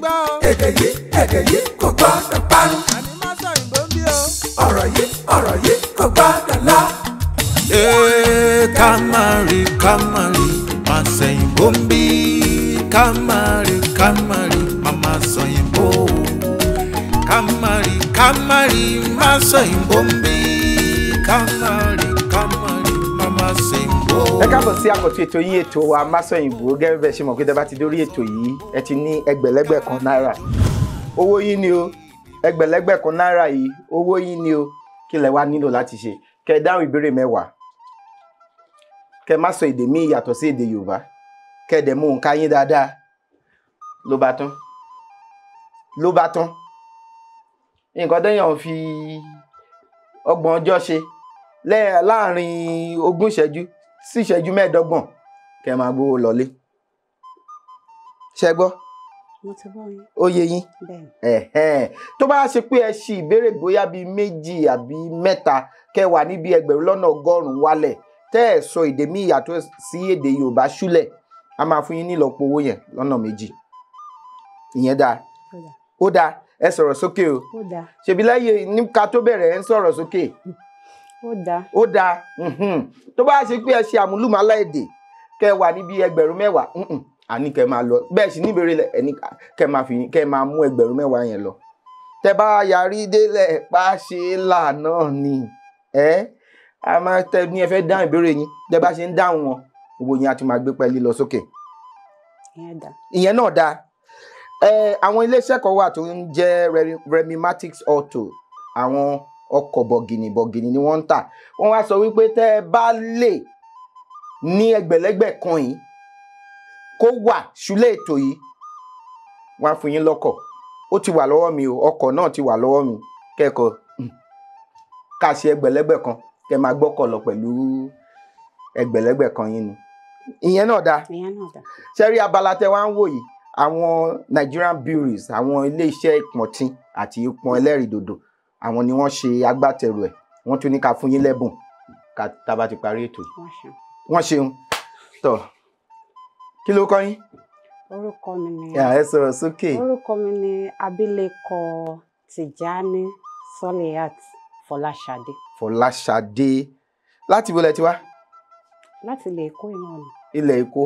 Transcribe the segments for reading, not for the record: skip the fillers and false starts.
gbọ́ o. èdè yìí kò gbọ́dọ̀ parun. àní má sọ ìbò ń bí o. ọ̀rọ̀ yìí kò gbọ́dọ̀ lọ. Kamari, má sẹ́yìnbó ń bí. Kamari, mama sẹ́yìnbó. Kamari, má sẹ́yìnbó ń bí. Kamari, mama sẹ́yìnbó. Ẹ káàbọ̀ sí àkọ́tún ètò yín ètò wa Masọ̀yìnbó. Gẹ́gẹ́ bẹ́ẹ̀ ṣe mọ̀ pé tẹ́ bá ti dórí ètò yìí ẹ ti ní ẹgbẹ̀lẹ́gbẹ̀ kan náírà. Owó yín ni o, ẹgbẹ̀lẹ́gbẹ̀ kan náírà yìí, owó yín ni o. Kí lẹ wá nílò láti ṣe? Kẹ́ dáhùn ìbéèrè 10. Kẹ́ má sọ èdè míì yàtọ̀ sí èdè Yorùbá. Kẹ́ dẹ̀ mú nǹkan yín dáadáa. Ló bá tán. Nǹkan téèyàn fi 30 ọjọ́ ṣe láàrin 20 ìṣẹ́jú sí ìṣẹ́jú 15 kẹ́ máa gbówó lọlé. Ṣé gbọ́? Mo ti gbọ́ yín. Ó yé yín? Bẹ́ẹ̀. Tó bá ṣe pé ẹ ṣì ìbéèrè bóyá bíi 2 àbí 3 kẹ́ wà níbi 1,100 wálẹ̀ tẹ́ ẹ̀ sọ èdè míì yàtọ̀ sí èdè Yorùbá ṣúlẹ̀ a máa fún yín ní ìlọ́po owó yẹn lọ́nà 2. Ìyẹn dáa. Ó dáa. Ẹ sọ̀rọ̀ sókè o. Ó dáa. Ṣebí lẹ́yìn ní ká tó bẹ̀rẹ̀ ẹ ń sọ̀rọ̀ sókè. Ó dáa. Ó dáa. Tó bá ṣe pé ẹ ṣe àmúlùmálà èdè kẹ́ wà níbi 10,000 àní kẹ́ máa lọ bẹ́ẹ̀ sì níbèrè ẹni kẹ́ máa mú 10,000 yẹn lọ. Tẹ́ bá yarí délẹ̀ pa ṣe là náà ni a máa tẹ ní ẹ fẹ́ dáhùn ìbéèrè yín tẹ́ bá ṣe ń dáhùn wọn owó yín á ti máa gbé pẹ́ẹ́lí lọ sókè. Ìyẹn náà dáa. Àwọn iléeṣẹ́ kan wà tó ń jẹ́ Remimatics Auto. Àwọn ọkọ̀ bọ̀gìnì ni wọ́n ń tà. Wọ́n wá sọ wípé tẹ́ ẹ bá lè ní ẹgbẹ̀lẹ́gbẹ̀ kan yìí kó wà ṣúlẹ̀ ètò yìí wọ́n á fún yín lọ́kọ̀. Ó ti wà lọ́wọ́ mi o, ọkọ̀ náà ti wà lọ́wọ́ mi. Kẹ́kọ̀ọ́ ká ṣe ẹgbẹ̀lẹ́gbẹ̀ kan kẹ́ máa gbọ́kọ̀ lọ pẹ̀lú ẹgbẹ̀lẹ́gbẹ̀ kan yín ni. Ìyẹn náà dáa. Ṣé rí abala tẹ́ wá ń wò yìí àwọn Nigerian breweries àwọn ilé-iṣẹ́ ìpọ̀ntí àti ìpọ̀n ẹlẹ́rìndòdò àwọn ni wọ́n ṣe agbátẹrù ẹ̀ wọ́n tún ní ká fún yín lẹ́bùn tá bá ti parí ètò yìí. Wọ́n ṣeun tọ̀ kí ló kọ́ yín? Orúkọ mi ni. Ẹ sọ̀rọ̀ sókè. Orúkọ mi ni Abilékọ Tijani Soliat Fọláṣadé. Fọláṣadé. Láti ibo lẹ ti wá? Láti ilẹ̀ Èkó iná ni. Ilẹ̀ Èkó.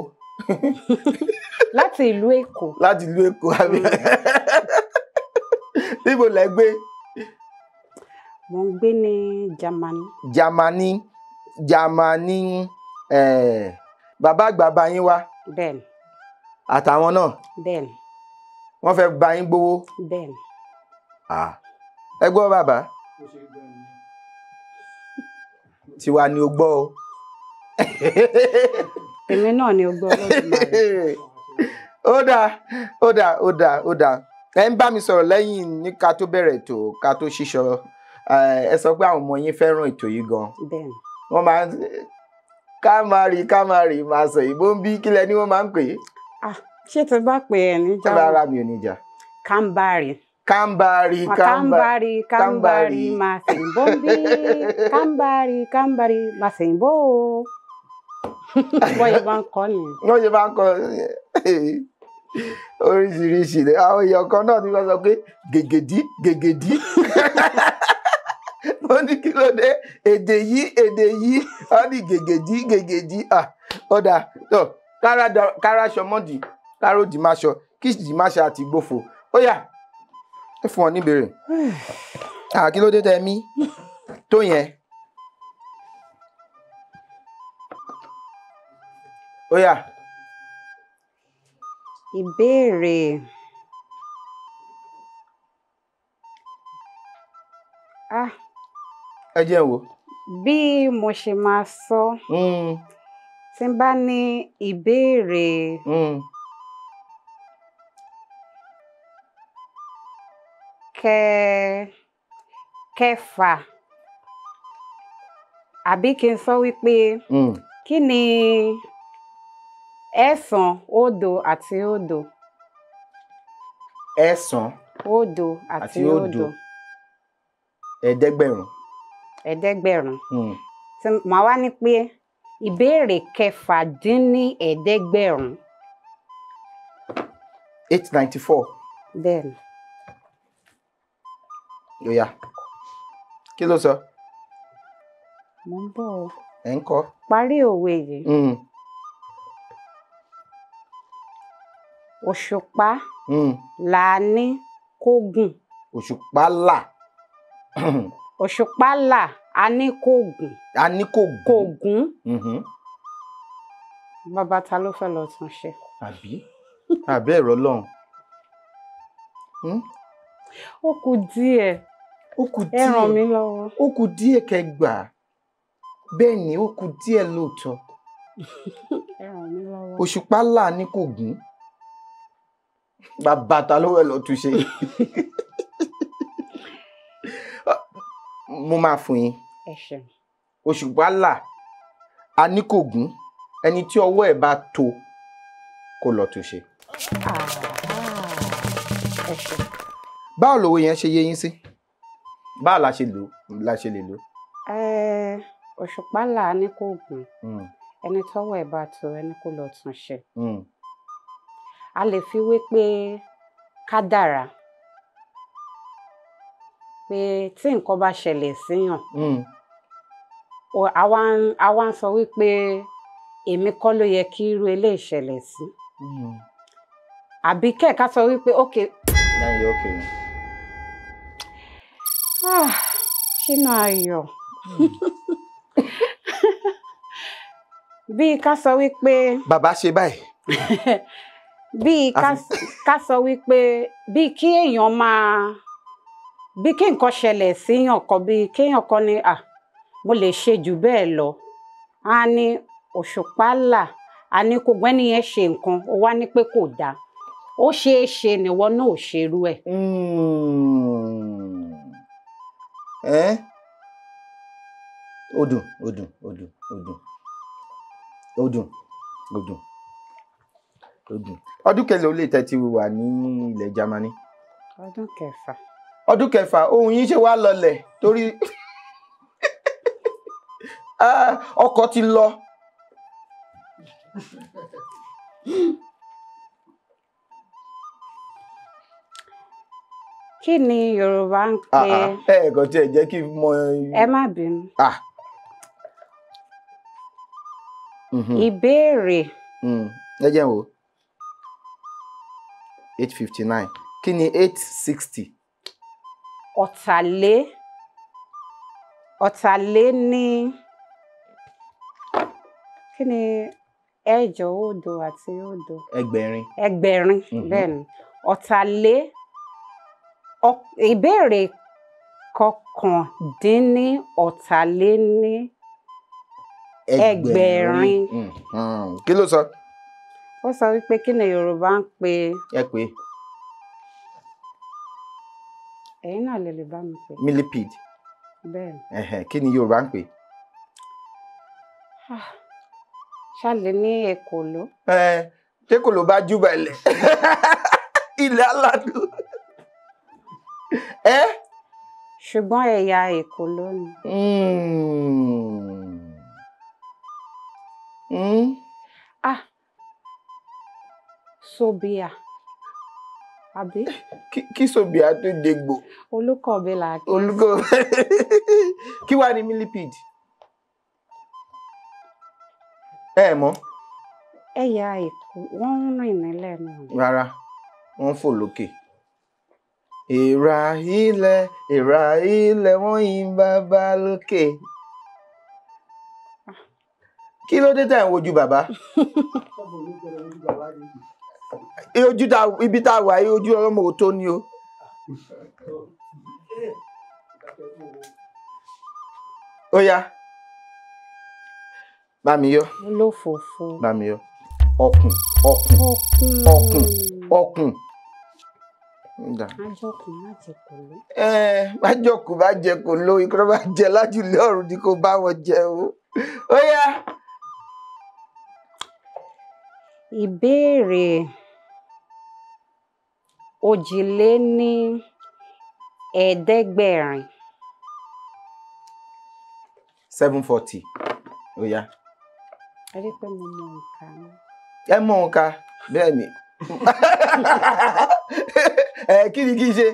Láti ìlú Èkó. Láti ìlú Èkó àbí. Níbo lẹ gbé? Mo ń gbé ní Germany. Germany. Bàbá àgbà bá yín wá. Bẹ́ẹ̀ni. Àtàwọn náà. Bẹ́ẹ̀ni. Wọ́n fẹ́ bá yín gbowó. Bẹ́ẹ̀ni. Ẹ gbọ́ bàbá. Tiwa ni o gbọ́ o. Èmi náà ni o gbọ́ Olódùmarè. Ó dáa. Ẹ ń bá mi sọ̀rọ̀ lẹ́yìn ní ká tó bẹ̀rẹ̀ ètò ká tó ṣíṣọ. Ẹ sọ pé àwọn ọmọ yín fẹ́ràn ètò yìí gan. Bẹ́ẹ̀ni. Wọ́n máa ń Kamari máa sọ ìbò ń bí kílẹ̀ ni wọ́n máa ń pè é. Ṣé tí bá pè é níjà? Rárá mi ò níjà. Kambari. Kambari máa sèǹbó ń bí. Kambari máa sèǹbó. Wọ́n yẹ bá ń kọ́ ni. Wọ́n yẹ bá ń kọ́ oríṣiríṣi àwọn èèyàn kan náà ni wọ́n sọ pé gègèdí. Wọ́n ní kí ló dé èdè yìí wọ́n ní gègèdí. Ọ̀dà tó kára ṣọmọ́dì káró dì máa ṣọ kí dì máa ṣe àti gbófo. Ó yá ẹ fún ọ níbèrè. Kí ló dé tẹ mí tó yẹn. Ó yá. Ìbéèrè. Ẹ jẹ́ wò. Bí mo ṣe máa sọ. Tí n bá ní ìbéèrè. Kẹfà. Àbí kí n sọ wípé kí ni 9 òdo àti òdo? 9 òdo àti òdo. Ẹ̀ẹ́dẹ́gbẹ̀rún. Màá wá ní pé ìbéèrè 7 dín ní ẹ̀ẹ́dẹ́gbẹ̀rún. 894. Bẹ́ẹ̀ni. Ó yá. Kí ló sọ? Mo ń bọ̀ o. Ẹ̀ ń kọ́. Parí òwe yìí. Òṣùpá là ní kó gùn. Òṣùpá là. Òṣùpá là a ní kó gùn. A ní kó gùn. Bàbá ta ló fẹ́ lọ tún ṣe? Àbí ẹ̀rọ lọ́hùn. Ó kù díẹ̀. Ẹ ràn mí lọ́wọ́. Ó kù díẹ̀ kẹgbà. Bẹ́ẹ̀ ni ó kù díẹ̀ lóòótọ́. Ẹ ràn mí lọ́wọ́. Òṣùpá là ní kò gùn. Bàbá ta ló fẹ́ lọ tún ṣe? Mo máa fún yín. Ẹ ṣeun. Òṣùpá là a ní kò gùn. Ẹni tí ọwọ́ ẹ̀ bá tó kó lọ tún ṣe. Ẹ ṣeun. Báwo lòwe yẹn ṣe yé yín sí? Báwo la ṣe lè lò? Òṣùpá là á ní kó gùn. Ẹni tọ́wọ́ ẹ̀ bá tó ẹni kó lọ tún ṣe. A lè fi wé pé kádàrá, pé tí nǹkan bá ṣẹlẹ̀ síyàn, àwa ń sọ wípé èmi kọ́ ló yẹ kí irú eléyìí ṣẹlẹ̀ sí. Àbí kẹ́ẹ̀ká sọ wípé ókè. Ṣínú ayọ̀. Bí ká sọ wípé. Bàbá ṣe báyìí. Bí ká sọ wípé bí kí èèyàn máa, bí kí nǹkan ṣẹlẹ̀ síyàn kan, bí kéèyàn kan ní mo lè ṣe jù bẹ́ẹ̀ lọ. A ní òṣùpá là a ní kó gbẹ́ni yẹn ṣe nǹkan ó wá ní pé kò dáa. Ó ṣeé ṣe nìwọ náà ò ṣerú ẹ̀. Ó dùn. Ọdún kẹlẹ̀ ó lè tẹ́tí wà ní ilẹ̀ Jámánì? Ọdún kẹfà. Ọdún kẹfà, ohun yín ṣe wá lọlẹ̀ torí ọkọ̀ ti lọ. Kí ni Yorùbá ń pè? Ẹ̀ẹ̀kan tí ẹ jẹ́ kí n mọ. Ẹ má bínú. Ìbéèrè. Ẹ jẹ́ wo. 859. Kí ni 860? Ọ̀tàlé ní. Kí ni ẹ̀jọ òdo àti òdo? Ẹgbẹ̀rin. Bẹ́ẹ̀ ni. Ọ̀tàlé. Ìbéèrè kọkàndínní ọ̀tàlé ní ẹgbẹ̀rin. Kí ló sọ? Ó sọ wípé kí ni Yorùbá ń pè? Ẹ pé. Ẹ̀yin náà lè bá mi pè. Millipede. Bẹ́ẹ̀ni. Kí ni Yorùbá ń pè? Ṣálẹ̀ ní èkòló. Tékòló bá júbà ilẹ̀. Ilẹ̀ aládùn. Ṣùgbọ́n ẹ̀yà èkòló ni. Sobia. Àbí? Kí sobia tó dégbò? Olúkọ̀ọ́bẹ là kí. Olúkọ̀ọ́bẹ. Kí wá ní millipede? Ẹ mọ̀? Ẹ̀yà èkó wọ́n ń rìn nílẹ̀ náà. Rárá, wọ́n ń fò lókè. Èèrà ilẹ̀ wọ́n yìn bàbá lókè. Kí ló dé tẹ̀ ń wojú bàbá? Ibi tá a wà yìí ojú ọlọ́mọ òótọ́ ni o. Ó yá. Bá mi yọ. Olófòfò. Bá mi yọ. Ọ̀kùn. Májọ̀kùn má jẹ kòló. Májọ̀kùn má jẹ kòló, ikú bá jẹ lájúlé ọ̀run ni kò bá wọn jẹ o. Ó yá. Ìbéèrè òjìléníẹ̀ẹ́dẹ́gbẹ̀rin. 740. Ó yá. Ẹ rí pé mo mọ nǹkan. Ẹ mọ nǹkan bẹ́ẹ̀ ni. kí ni kí n ṣe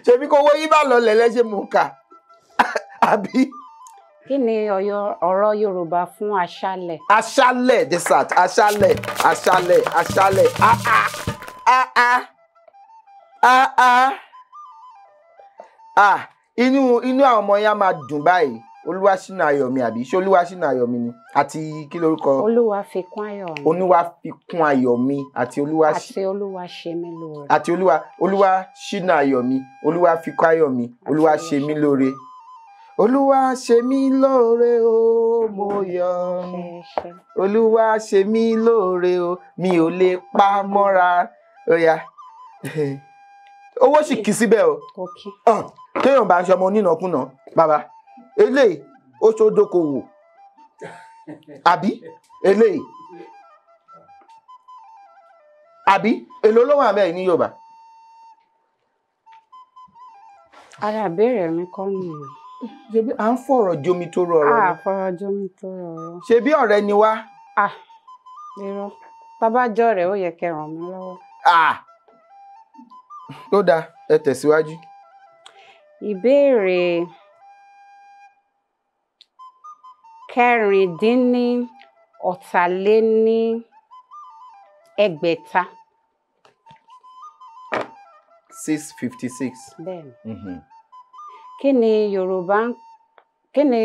ṣebí kówó yín bá lọ lẹ̀lẹ́ ṣe mú kà àbí. kí ni ọ̀rọ̀ Yorùbá fún aṣálẹ̀? Aṣálẹ̀ desert aṣálẹ̀ inú àwọn ọmọ yẹn á máa dùn báyìí. Olúwaṣínà Ayọ̀mí àbí ṣé Olúwaṣínà Ayọ̀mí ni àti kí lorúkọ? Olúwafikún Ayọ̀mí. Olúwafikún Ayọ̀mí àti Olúwaṣemílóore. àti Olúwaṣínà Ayọ̀mí, Olúwafikún Ayọ̀mí, Olúwaṣemílóore. Olúwaṣemílóore o mo yọ̀, Olúwaṣemílóore o mi ò lè pa mọ́ra. Ó yá owó sì kì í síbẹ̀ o. Kéèyàn bá ń ṣọmọ onínàkúnà bàbá eléyìí ó ṣòdókòwò àbí eléyìí àbí èlò ló wà bẹ́ẹ̀ ní Yorùbá. ara ìbéèrè mi kọ́ nìyẹn. ṣebí à ń fọ̀rọ̀ jomi tó rọrọ̀ ni. fọ̀rọ̀ jomi tó rọrọ̀. ṣebí ọ̀rẹ́ ni wá. irọ́ tábàjọ́ rẹ̀ ó yẹ kẹ́ ràn mí lọ́wọ́. tó dáa ẹ tẹ̀síwájú. ìbéèrè 656. 656. bẹ́ẹ̀ni. kí ni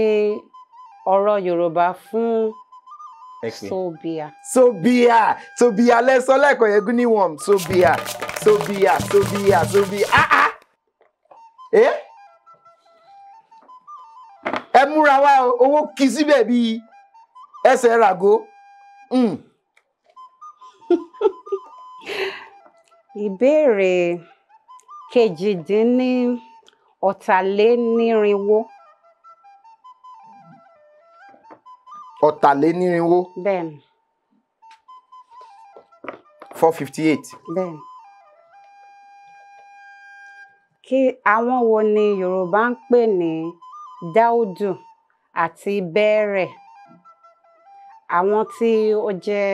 ọ̀rọ̀ Yorùbá fún sobia lẹ́sọ lẹ́kọ̀ọ́ yẹn gúní wọ̀m sobia. ẹ múra wá owó kì í síbẹ̀ bíi ẹsẹ̀ ràgó. ìbéèrè 2,400. Ọ̀tàlénírínwó. bẹ́ẹ̀ni. 458. bẹ́ẹ̀ni. kí àwọn wo ni Yorùbá ń pè ní Dáúdù àti Bẹ́ẹ̀rẹ̀? àwọn tí ó jẹ́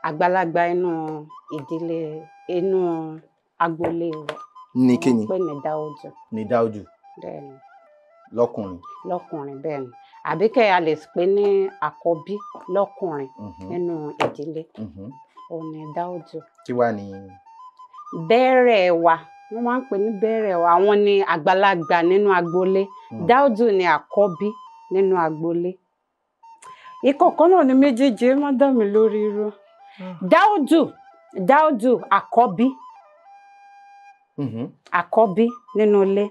àgbàlagbà inú ìdílé inú agboolé rẹ̀ ní kíni wọ́n pè ní Dáúdù. ní Dáúdù. bẹ́ẹ̀ni. lọ́kùnrin bẹ́ẹ̀ni. àbí kẹ́ a lè pè ní àkọ́bí lọ́kùnrin nínú ìdílé. òun ni Dáúdù. kí wàá ní. Bẹ́ẹ̀rẹ̀ wa wọ́n máa ń pè ní Bẹ́ẹ̀rẹ̀ wa àwọn ni àgbàlagbà nínú agboolé. Dáúdù ni àkọ́bí nínú agboolé. ìkọ̀kan náà ni méjèèjì má dá mi lórí irọ́. Dáúdù àkọ́bí. àkọ́bí nínú ilé.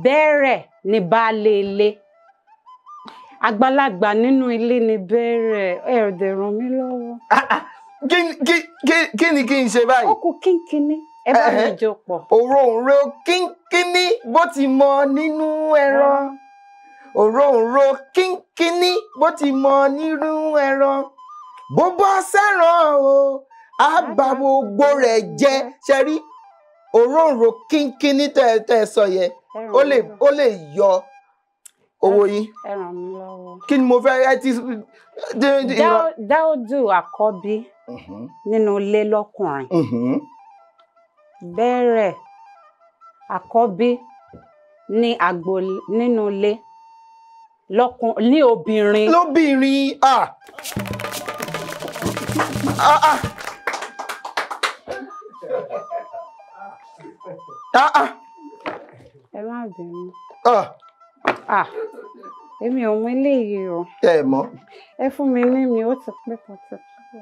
Bẹ́ẹ̀rẹ̀ ni baálé ilé. àgbàlagbà nínú ilé ni Bẹ́ẹ̀rẹ̀. ẹ ò dẹ̀ ràn mí lọ́wọ́. kí ni kí n ṣe báyìí. ó kù kínkínní ẹ bá mi jọ pọ̀. òróǹro kínkínní bó ti mọ nínú ẹran. òróǹro kínkínní bó ti mọ nínú ẹran. bó bọ́ sẹ́ràn o á bà gbogbo rẹ̀ jẹ́. ṣe rí òróǹro kínkínní tẹ́ ẹ sọ yẹn ó lè yọ owó yín. ẹ ràn mí lọ́wọ́. kí ni mo fẹ́ ẹ ti. Dáúdù àkọ́bí nínú ilé lọ́kùnrin. Bẹ́ẹ̀rẹ̀ àkọ́bí ní nínú ilé ní obìnrin. lóbìnrin. ẹ má bínú. èmi ò mọ eléyìí o. ẹ mọ̀. ẹ fún mi ní mi ó ti pẹ́ pàtàkì.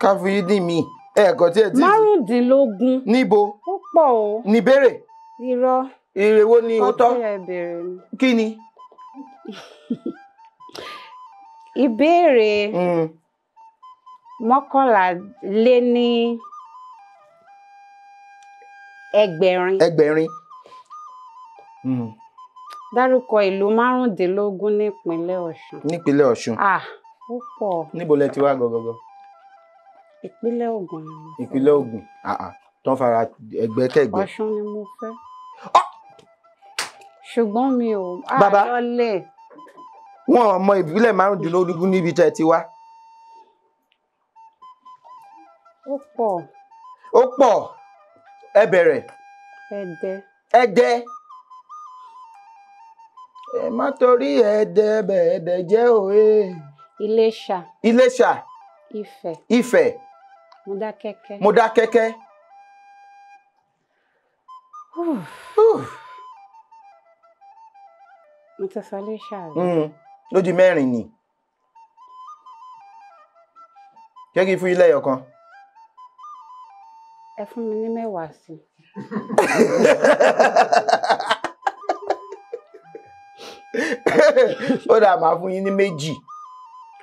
ká fún yín ní mi ẹ̀ẹ̀kan tí ẹ ti. 15. níbo. ó pọ̀ o. ní béèrè. irọ́. èrè wo ni ó tọ́. kí ni. ìbéèrè 11. ẹgbẹ̀rin. dárúkọ ìlú 15 nípínlẹ̀ Ọ̀ṣun. nípínlẹ̀ Ọ̀ṣun. ó pọ̀. níbo lẹ ti wá gọgọgọ. ìpínlẹ̀ Ògùn ni mo fẹ́. ìpínlẹ̀ Ògùn tó ń fara ẹgbẹ́kẹ̀gbẹ́. Ọ̀ṣun ni mo fẹ́. ṣùgbọ́n mi ò lọ́lẹ̀. wọn ò mọ ìbílẹ̀ 15 níbi tẹ́ ti wá. ó pọ̀. Ó pọ̀. Ẹ bẹ̀rẹ̀. Ẹdẹ. Ẹdẹ. Ẹ má torí ẹdẹ bẹ̀ẹ̀dẹ̀ jẹ́ òwe. Iléṣà. Iléṣà. Ifẹ̀. Ifẹ̀. Mọdákẹ́kẹ́. Mọdákẹ́kẹ́. Mo ti sọ Iléṣà rí. Ló di mẹ́rin ni. Ṣé kí n fún yín lẹ́yọ̀ kan? Ẹ fún mi ní mẹ́wàá sí. Ó dà, máa fún yín ní méjì.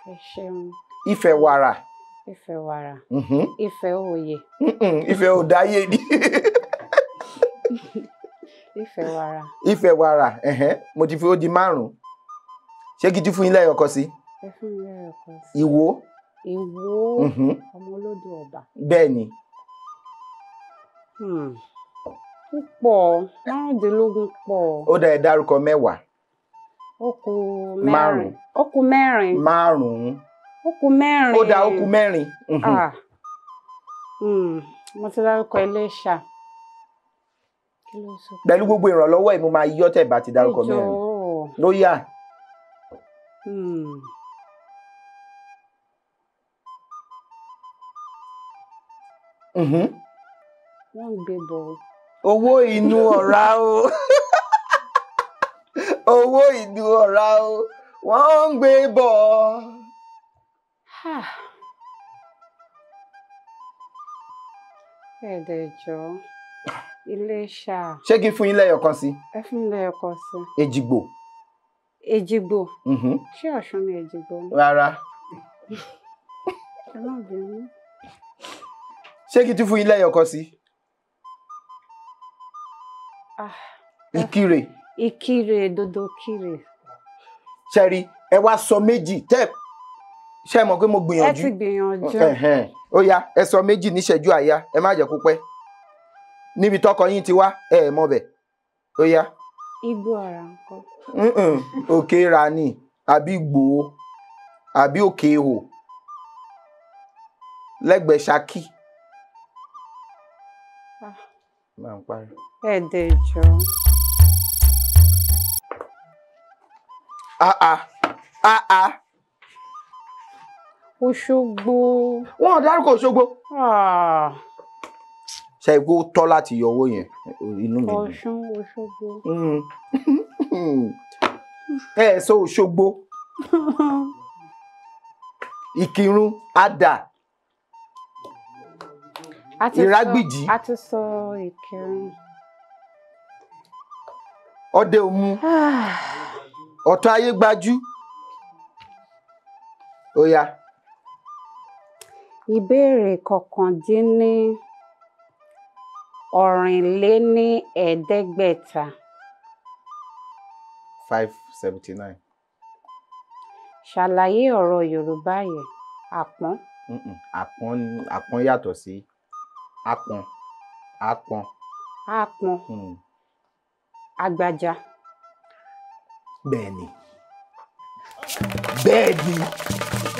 Ẹ ṣeun. Ifẹ̀ wàrà. Ifẹ̀ wàrà. Ifẹ̀ òye. Ifẹ̀ òdáyé ni. Ifẹ̀ wàrà. Ifẹ̀ wàrà. Mo ti fi ó di 5. Ṣé kí n tún fún yín lẹ́yọ̀ kan sí? Ẹ fún mi lẹ́yọ̀ kan sí. Ìwó. Ìwó. Ọmọ olódò ọba. Bẹ́ẹ̀ ni. Púpọ̀. 15 pọ̀. Ó dà, ẹ dárúkọ 10. Ó kù mẹ́rin. Ó kù mẹ́rin. 5. Ó kù mẹ́rin. Ó dà, ó kù 4. Mo ti dárúkọ Iléṣà. Kí ló sọ? Pẹ̀lú gbogbo ìrànlọ́wọ́ ẹ̀ mo máa yọ́ tẹ̀ bá ti dárúkọ 4. Ló yá. Wọ́n ń gbé bọ̀. Owó inú ọ̀rá o. Owó inú ọ̀rá o. Wọ́n ń gbé bọ̀. Ẹ̀ẹ́dẹ̀jọ. Iléṣà. Ṣé kí n fún yín lẹ́yọ̀ kan sí? Ẹ fún mi lẹ́yọ̀ kan sí. Èjìgbò. Èjìgbò. Ṣé Ọ̀ṣun ni Èjìgbò? Rárá. Ẹ má bínú. Ṣé kí n tún fún yín lẹ́yọ̀ kan sí? Ìkirè. Ìkirè, dodo kirè. Ṣẹ́rí, ẹ wá sọ méjì tẹ́ ṣé mọ̀ pé mo gbìyànjú. Ẹ ti gbìyànjú. Ó yá, ẹ sọ méjì níṣẹ́jú àyá, ẹ má jẹ́ kó pẹ́. Níbi tọkọ yín ti wá, ẹ mọ̀ bẹ̀. Ó yá. Igbó ara ńkọ́. Òkè ra ni, àbí gbòó, àbí òkè ihò. Lẹ́gbẹ̀ẹ́ Ṣakí. Máa ń parí. Ẹ̀ẹ́dẹ̀jọ. Òṣogbo. Wọ́n dárúkọ Òṣogbo. Ṣé igbó tọ́ láti yọ owó yẹn? Inú mi. Ọ̀ṣun, Òṣogbo. Ẹ sọ Òṣogbo. Ìkìrun, Adà. Ìrágbìjí. A ti sọ Ìkìrun. Ọdẹ Òmu. Ọ̀tọ̀ ayé gbajú. Ó yá. Ìbéèrè 19,450. 579. Ṣàlàyé ọ̀rọ̀ Yorùbá yẹn. Àpọ́n. Àpọ́n yàtọ̀ sí àpọ́n. Àpọ́n. Àpọ́n. Àgbàjá. Bẹ́ẹ̀ni. Bẹ́ẹ̀ni.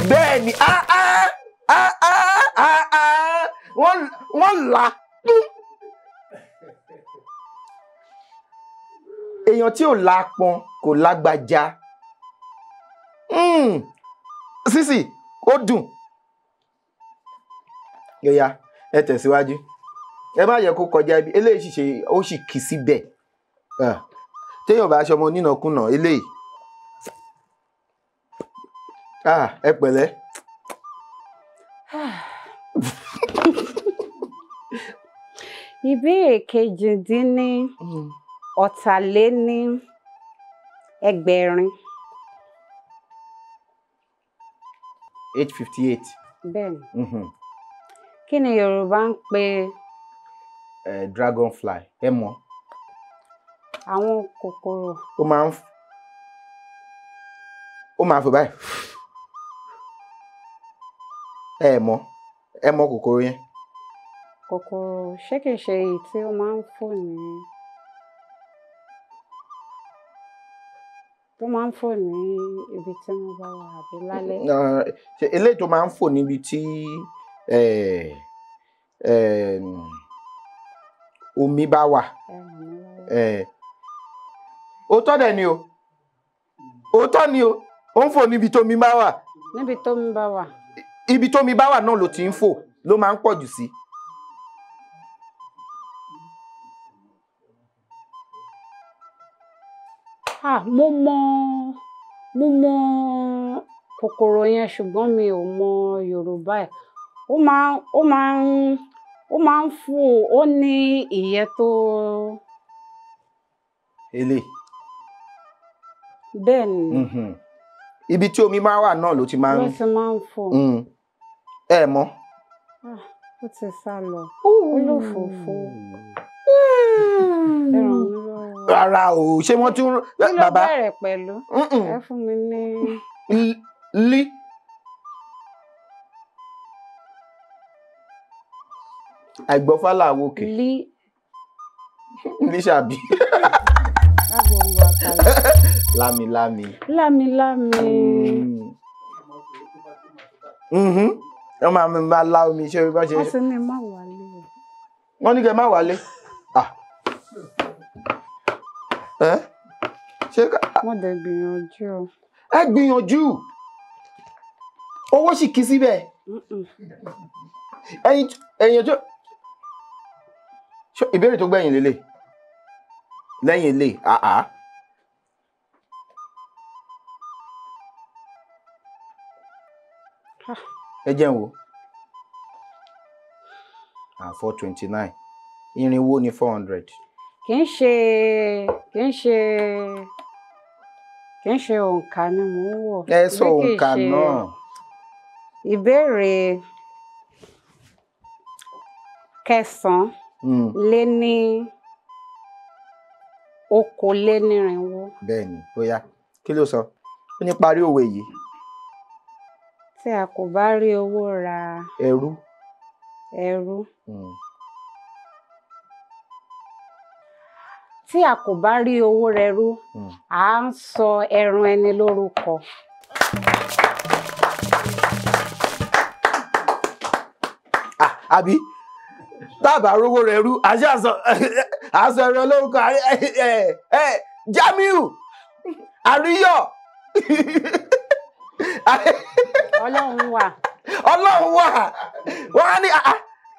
Bẹ́ẹ̀ni. Wọ́n là. Èèyàn tí ò lápọn kò lágbàjá. Sísì, ó dùn. Yóyá, ẹ tẹ̀síwájú. Ẹ má yẹ kó kọjá ibi. Eléyìí ṣe ó sì kì í síbẹ̀. Téèyàn bá aṣọ ọmọ onínàkúnà eléyìí. Ẹ pẹ̀lẹ́. Ìbéèrè 18,858. 858. Bẹ́ẹ̀ni. Kí ni Yorùbá ń pè dragonfly? Ẹ mọ̀. Àwọn kòkòrò. Ó máa fò báyìí. Ẹ mọ̀ kòkòrò yẹn. Kòkòrò ṣé kìí ṣe èyí tí ó máa ń fò ní ibi tí wọ́n bá wà àbí lálẹ́? Eléyìí tó máa ń fò níbi tí omi bá wà òótọ́ dẹ̀ ni o òótọ́ ni o ó ń fò níbi tómi bá wà. níbi tómi bá wà. ibi tómi bá wà náà ló ti ń fò ló máa ń pọ̀ jù sí. mo mọ kòkòrò yẹn ṣùgbọ́n mi ò mọ Yorùbá ẹ̀. ó máa ń fò ó ní ìyẹ́ tó. Ele. Bẹ́ẹ̀ ni. Ibi tí omi máa wà náà ló ti máa ń. ló ti máa ń fò. Ẹ mọ̀. Ó ti sá lọ. Olófòfò. Rárá o, ṣé wọ́n tún. Kí ló bẹ̀rẹ̀ pẹ̀lú? Ẹ fún mi ní. Lí. Àìgbọ́fálà wòkè. Lí. Lí ṣàbí. Lágbóngbò àkàlà. Lámilámi. Lámilámi. Wọ́n máa lá omi ṣé bá ṣe. Wọ́n sì ní má wálé. Wọ́n ní kẹ́ má wálé. Ṣé ká. Wọ́n dẹ̀ gbìyànjú o. Ẹ gbìyànjú. Owó sì kí síbẹ̀. Ẹ̀yin tó. Ìbéèrè tó gbẹ̀yìn lélẹ̀. Lẹ́yìn ilé, ẹ jẹ́ n wò. 429. Irinwó ni 400. Kì í ṣe òǹkà ni mò ń wò. Ẹ sọ òǹkà náà. Ìbéèrè 9 lé ní okòólénírínwó. Bẹ́ẹ̀ni, bóyá kí ló sọ? Ó ní parí òwe yìí. Tí a kò bá rí owó ra ẹrú. Tí a kò bá rí owó rẹrú, à ń sọ ẹran ẹni lórúkọ. Àbí tábà rówó rẹrú àṣọ ẹran lórúkọ Jamiu Àríyọ̀. Ọlọ́run wà. Wọ́n á ní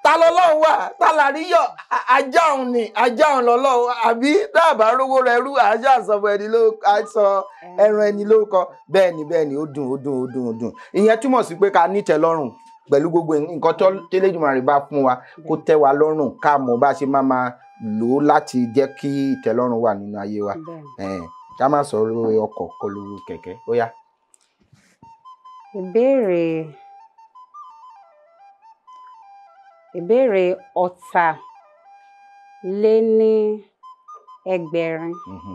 ta lọ́lọ́run wà, ta l'Àríyọ̀, ajá òun ni, ajá òun lọ́lọ́run, àbí dábàá rówó rẹrú àṣà àsọ̀bọ̀ ẹni ló sọ ẹran ẹni lórúkọ. Bẹ́ẹ̀ni ó dùn. Ìyẹn túmọ̀ sí pé ká nítẹ́lọ́rùn pẹ̀lú gbogbo nǹkan tó tẹ́lẹ̀dùmarè bá fún wa, kó tẹ́ wa lọ́rùn, ká mọ̀ bá ṣe máa lò ó láti jẹ́ kí ìtẹ́lọ́rùn wà nínú ayé wa. Ká má sọ̀rọ̀ ọkọ̀ kọlù kẹ̀kẹ́. Ó yá. Ìbéèrè 600.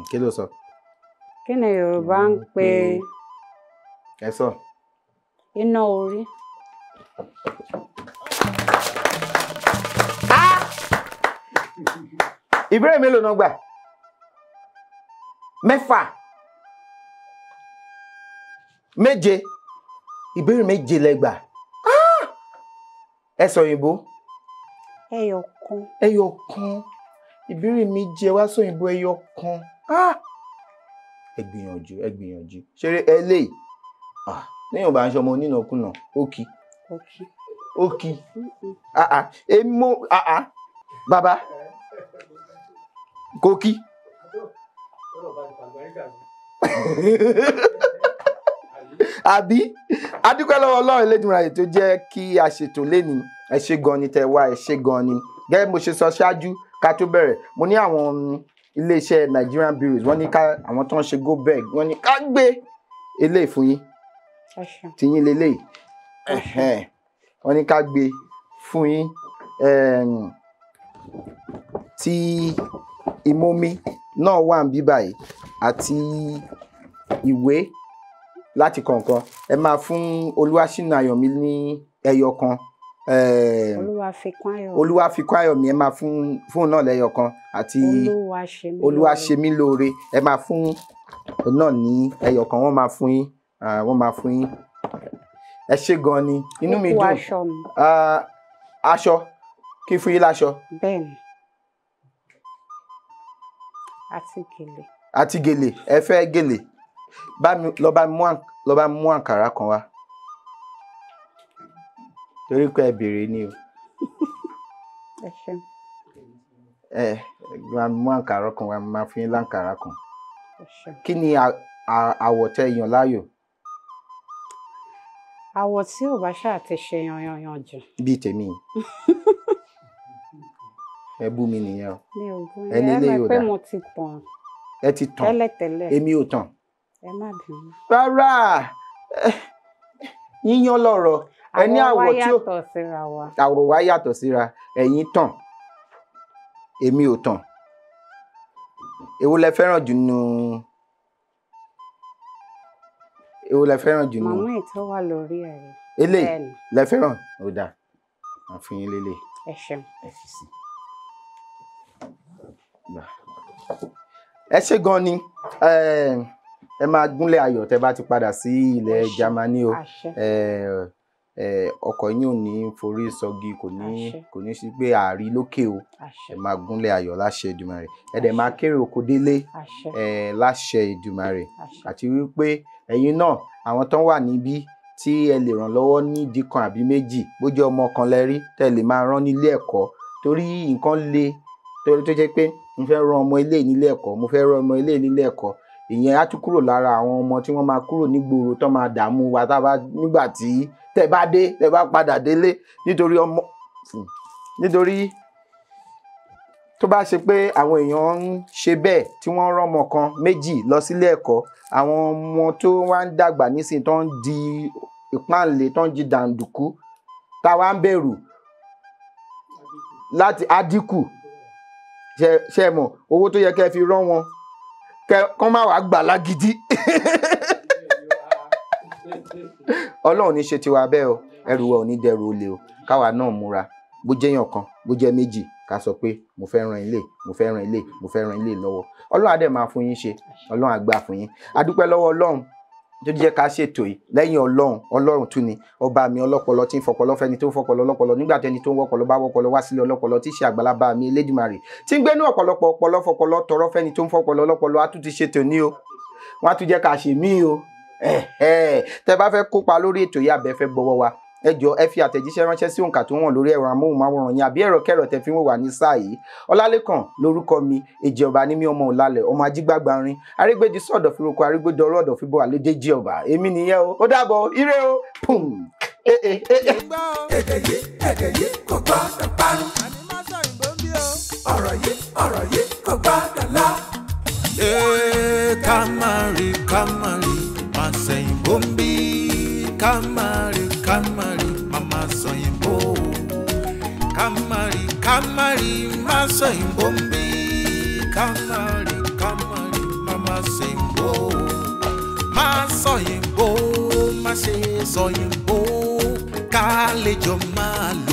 Kí ló sọ? Kí ni Yorùbá ń pè ẹ sọ? Iná orí. Ìbéèrè mélòó náà gbà? 6. 7. Ìbéèrè 7 lẹ́gbà. Ẹ sọ òyìnbó? Ẹyọ̀kan. Ìbéèrè 7 wá sọ òyìnbó ẹyọ̀kan. Ẹ gbìyànjú. Ṣeré eléyìí. Lẹ́yìn ọba aṣọ ọmọ onínàkúnà, ó kì. Bàbá. Kò kí. Àbí adúpẹ́ lọ́wọ́ Ọlọ́run Elédùmarè tó jẹ́ kí a ṣètò lénìí. Ẹ ṣé gan ni tẹ́ wá, ẹ ṣé gan ni. Gẹ́gẹ́ mo ṣe sọ ṣáájú ká tó bẹ̀rẹ̀, mo ní àwọn iléeṣẹ́ Nigerian bureaus wọ́n ní ká àwọn tó ń ṣe go beg wọ́n ní ká gbé eléyìí fún yín. Tiyín leléyìí. Wọ́n ní ká gbé fún yín. Tí ìmọ̀mí náà wà ń bí báyìí àti ìwé láti kọ̀ọ̀kan. Ẹ máa fún Olúwaṣínà Ayọ̀mí ní ẹyọ kan. Olúwafikún Ayọ̀mí ẹ máa fún náà lẹ́yọ kan àti Olúwaṣemí lóore ẹ máa fún náà ní ẹyọ kan. Wọ́n máa fún yín. Ẹ ṣé gan ni, inú mi dùn. Aṣọ kí fún yín láṣọ. bẹ́ẹ̀ni àti gèlè. àti gèlè ẹ fẹ́ gèlè lọ bá mi mú àǹkàrá kan wá torí pé ẹ béèrè ni o. ẹ ṣeun. máa mú àǹkàrá kan wá máa fi yín láǹkàrá kan. ẹ ṣeun. kí ni àwọ̀ tẹ́ yàn láàyò. àwọ̀ tí ò bá ṣáà ti ṣe yanyanyan jù. bíi tèmi ẹ bú mi nìyẹn o. mi ò bú Ẹni yín ilé ẹ yóò mọ̀ pé dá. mo ti tàn ẹ ti tàn tẹ́lẹ̀tẹ́lẹ̀. èmi ò tàn. ẹ má bínú. rárá yíyan lọ̀rọ̀ ẹ ní àwọ̀ tí ó yàtọ̀ síra wa. àwọ̀ wa yàtọ̀ síra ẹ̀yin tàn èmi ò tàn. èwo lẹ fẹ́ràn jù nù. èwo lẹ fẹ́ràn jù nù. màmá ètò wà lórí ẹ̀. eléyìí bẹ́ẹ̀ni. lẹ fẹ́ràn ó dáa máa fi yín lélẹ̀ ẹ ṣeun. ẹ fi sí. Gbà. ẹ ṣé gan ni ẹ máa gúnlẹ̀ ayọ̀ tẹ́ bá ti padà sí ilẹ̀ Àṣẹ. Jámánì o. àṣẹ. Ọkọ̀ yín ò ní forí sọgi kò Àṣẹ. ní sí pé àárí lókè o. àṣẹ. ẹ máa gúnlẹ̀ ayọ̀ láṣẹ Èdùmàrè ẹ dẹ̀ máa kéré oko délé àṣẹ. láṣẹ Èdùmàrè àṣẹ. àti wípé ẹ̀yin náà àwọn tán wà níbí tí ẹ lè ràn lọ́wọ́ nídìí kan àbí méjì bó jẹ́ ọmọ kan lẹ rí tẹ́ lè máa rán nílé ẹ̀kọ́ torí nǹkan le torí tó jẹ́ pé mo fẹ́ rán ọmọ ilé nílé ẹ̀kọ́ mo fẹ́ rán ọmọ ilé nílé ẹ̀kọ́ ìyẹn á tún kúrò lára àwọn ọmọ tí wọ́n máa kúrò nígboro tó máa dààmú wa nígbà tí tẹ́ bá padà délé nítorí tó bá ṣe pé àwọn èèyàn ń ṣe bẹ́ẹ̀ tí wọ́n rán ọmọ kan méjì lọ sílé ẹ̀kọ́ àwọn ọmọ tó wá ń dàgbà nísìnyí tó ń di ìpáǹlé tó ń di dàǹdùkú táwa ń bẹ̀rù láti àdínkù ṣe mọ̀ owó tó yẹ kẹ́ fi rán wọn kán má wàá gbà lágídí ọlọ́run ní ṣe tiwa bẹ́ẹ̀ o ẹrù wa ò ní dẹrù olè o káwa náà múra bó jẹ́ èèyàn kan bó jẹ́ méjì ká sọ pé mo fẹ́ ran ilé mo fẹ́ ran ilé mo fẹ́ ran ilé lọ́wọ́ ọlọ́run á dẹ̀ máa fún yín ṣe ọlọ́run á gbà fún yín a dúpẹ́ lọ́wọ́ ọlọ́run tó jẹ́ ká ṣètò yìí lẹ́yìn ọlọ́run tún ni ọba mi ọlọ́pọlọ tí ń fọpọlọ fẹ́ni tó ń fọpọlọ ọlọ́pọlọ nígbà tẹni tó ń wọpọlọ bá wọpọlọ wá sílé ọlọ́pọlọ tí ṣe àgbàlagbà mi Elédùmarè tí ń gbénú ọ̀pọ̀lọpọ̀ ọpọlọ fọpọlọ tọrọ fẹ́ni tó ń fọpọlọ ọlọ́pọlọ á tún ti ṣètò ní o wọ́n á tún jẹ́ ká ṣe mí o tẹ́ bá fẹ́ kópa lórí ètò yìí àbẹ́fẹ́ gbọ́wọ́ wa ẹ jọ̀ọ́ ẹ fi àtẹ̀jíṣẹ́ ránṣẹ́ sí òǹkà tó wọ̀n lórí ẹ̀rọ amóhùnmáwòrán yín àbí ẹ̀rọ kẹrọ tẹ́ fi ń wò wá ní sáà yìí Ọlálékàn lórúkọ mi èjì ọba ní mí ọmọ Ọ̀làlẹ̀ ọmọ ajígbàgbà rin arígbèjì sọ̀dọ̀ fìrókò arígbèdọ̀ ọ̀rọ̀ fìbọ̀ àlédèjì ọba èmi nìyẹn o ó dàbọ̀ ire o pum. èdè yìí kò gbọ́dọ̀ parun. ọ̀rọ̀ yìí kò gbọ́dọ̀ lọ. Kamari, máa sẹ́yìn bóńbí. Kamari, mama sẹ́yìn bó. Kamari, máa sẹ́yìn bóńbí. Kamari, mama sẹ́yìn bó. Máa sẹ́yìn bó, má ṣe sẹ́yìn bó. Ká lè jọ máa lọ.